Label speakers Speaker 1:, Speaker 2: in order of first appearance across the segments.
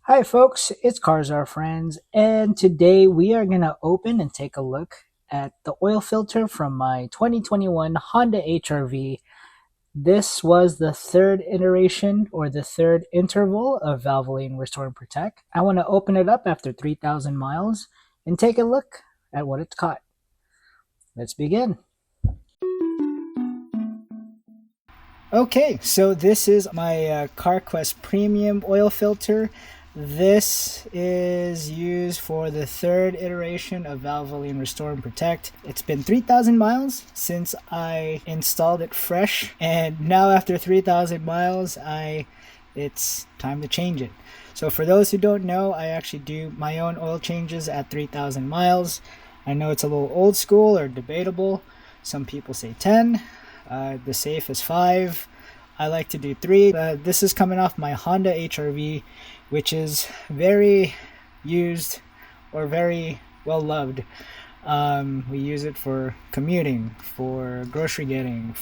Speaker 1: Hi folks, it's Cars Are Friends, and today we are going to open and take a look at the oil filter from my 2021 Honda HR-V. This was the third iteration or the third interval of Valvoline Restore and Protect. I want to open it up after 3,000 miles and take a look at what it's caught. Let's begin. Okay, so this is my CarQuest Premium oil filter. This is used for the third iteration of Valvoline Restore and Protect. It's been 3,000 miles since I installed it fresh, and now after 3,000 miles, it's time to change it. So for those who don't know, I actually do my own oil changes at 3,000 miles. I know it's a little old school or debatable. Some people say 10. The safe is 5. I like to do 3. This is coming off my Honda HR-V, which is very used or very well loved. We use it for commuting, for grocery getting,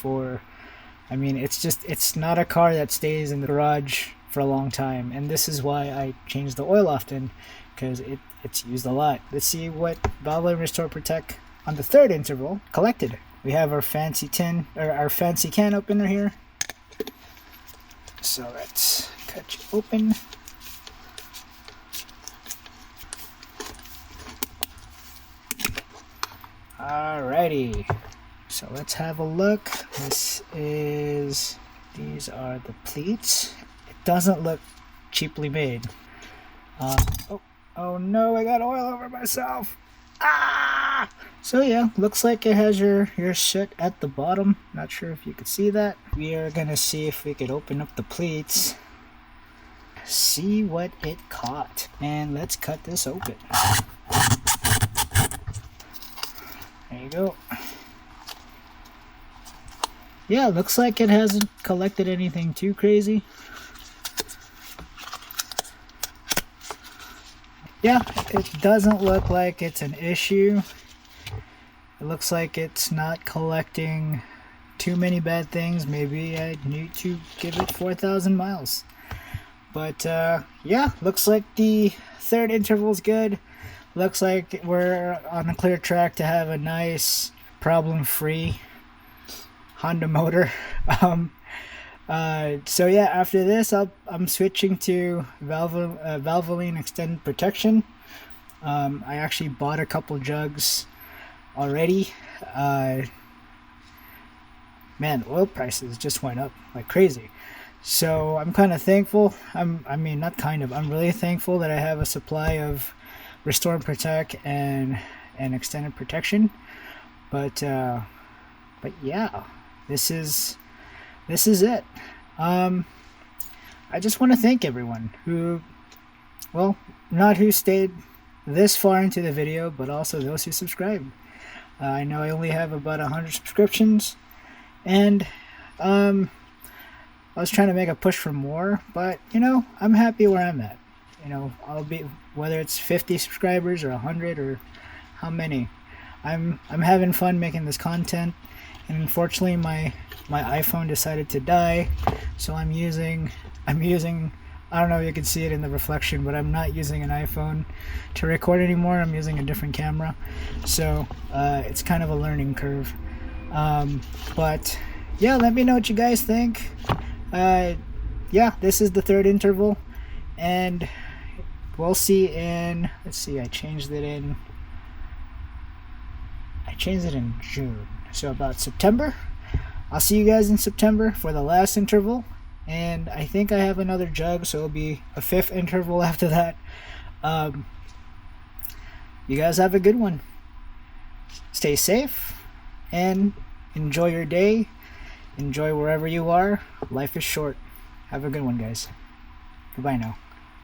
Speaker 1: it's not a car that stays in the garage for a long time. And this is why I change the oil often, because it's used a lot. Let's see what Valvoline Restore Protect on the third interval collected. We have our fancy tin, or our fancy can opener here. So let's cut you open. Alrighty, so let's have a look. These are the pleats. It doesn't look cheaply made. Oh no, I got oil over myself. Ah! So yeah, looks like it has your soot at the bottom. Not sure if you could see that. We are gonna see if we could open up the pleats, see what it caught, and let's cut this open. There you go. Yeah, looks like it hasn't collected anything too crazy. Yeah, it doesn't look like it's an issue. It looks like it's not collecting too many bad things. Maybe I need to give it 4,000 miles. But yeah, looks like the third interval's good. Looks like we're on a clear track to have a nice problem-free Honda motor. So yeah, after this I'm switching to Valvoline Extended Protection. I actually bought a couple jugs already. Man, oil prices just went up like crazy. So I'm kind of thankful. I'm really thankful that I have a supply of Restore and Protect and Extended Protection. But yeah, this is it. I just want to thank everyone who stayed this far into the video, but also those who subscribed. I know I only have about 100 subscriptions, and I was trying to make a push for more, but I'm happy where I'm at. I'll be, whether it's 50 subscribers or 100 or how many, I'm having fun making this content. And unfortunately my iPhone decided to die, so I'm using, I don't know if you can see it in the reflection, but I'm not using an iPhone to record anymore. I'm using a different camera, so it's kind of a learning curve. But yeah, let me know what you guys think. Yeah, this is the third interval, and we'll see in, let's see, I changed it in June, so about September. I'll see you guys in September for the last interval, and I think I have another jug, so it'll be a 5th interval after that. You guys have a good one. Stay safe and enjoy your day. Enjoy wherever you are. Life is short. Have a good one, guys. Goodbye now.